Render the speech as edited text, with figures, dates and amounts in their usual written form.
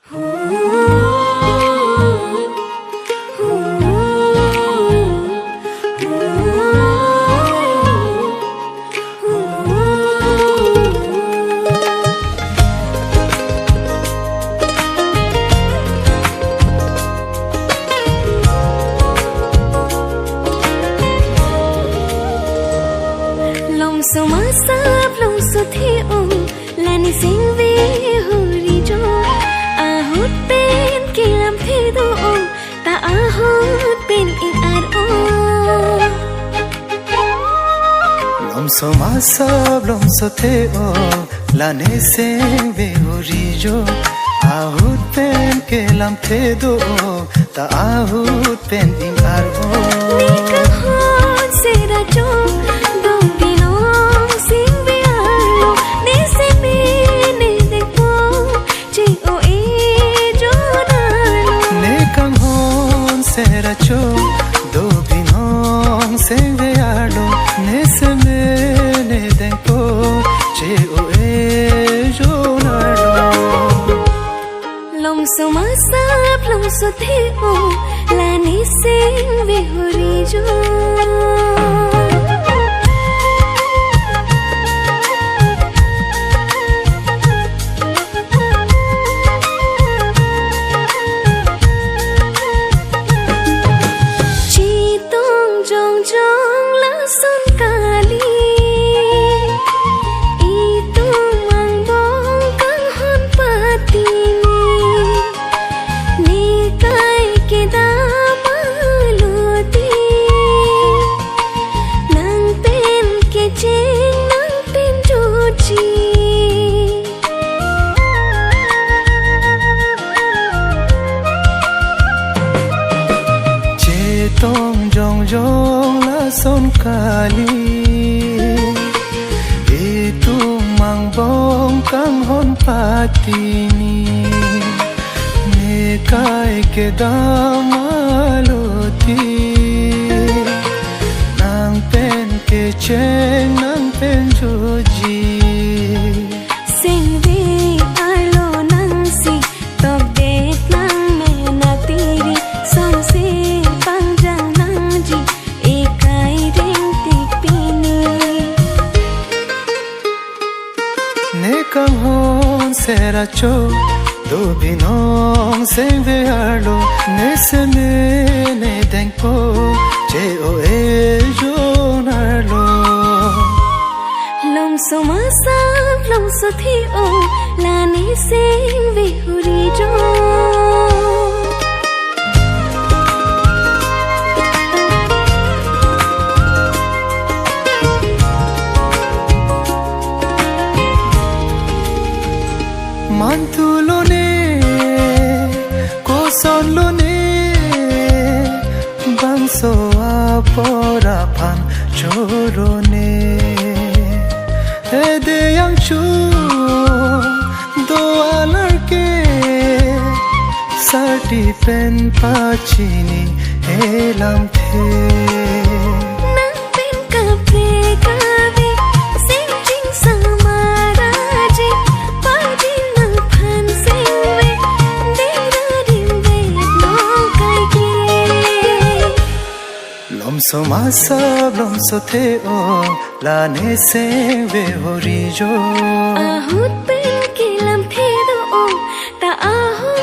So masap long so theo là ni sing vi huri jo ahut pen kilam the do ta ahut pen in ar o long so masap long so theo là ni sing vi huri jo ahut pen kilam the do ta ahut pen in ar o ni ka hon se ra jo Cho do binong se vealo ne se me ne denko che o e jonalo long so masap long so theo la ni sing ve hori jo tong jong jong la son kali itu mang bong kang hon patini ne kai ke damaloti nang pen ke chen nang pen joji sing vi alo nang si top det nang me na tiri song si Kang hon sera cho do binong se vealo ne se me ne denko che o e jonalo long so masap long so theo la ni sing ve huri jo mantulo ne koson lo ne bangso apora pan choro ne ede yang chu do alarke sarti pen pachini elam the nang pen ka pe ka ve sing ching samara ji lom so masap lom so theo la ne se ve hori jo ahut pen kilam the do ta ahut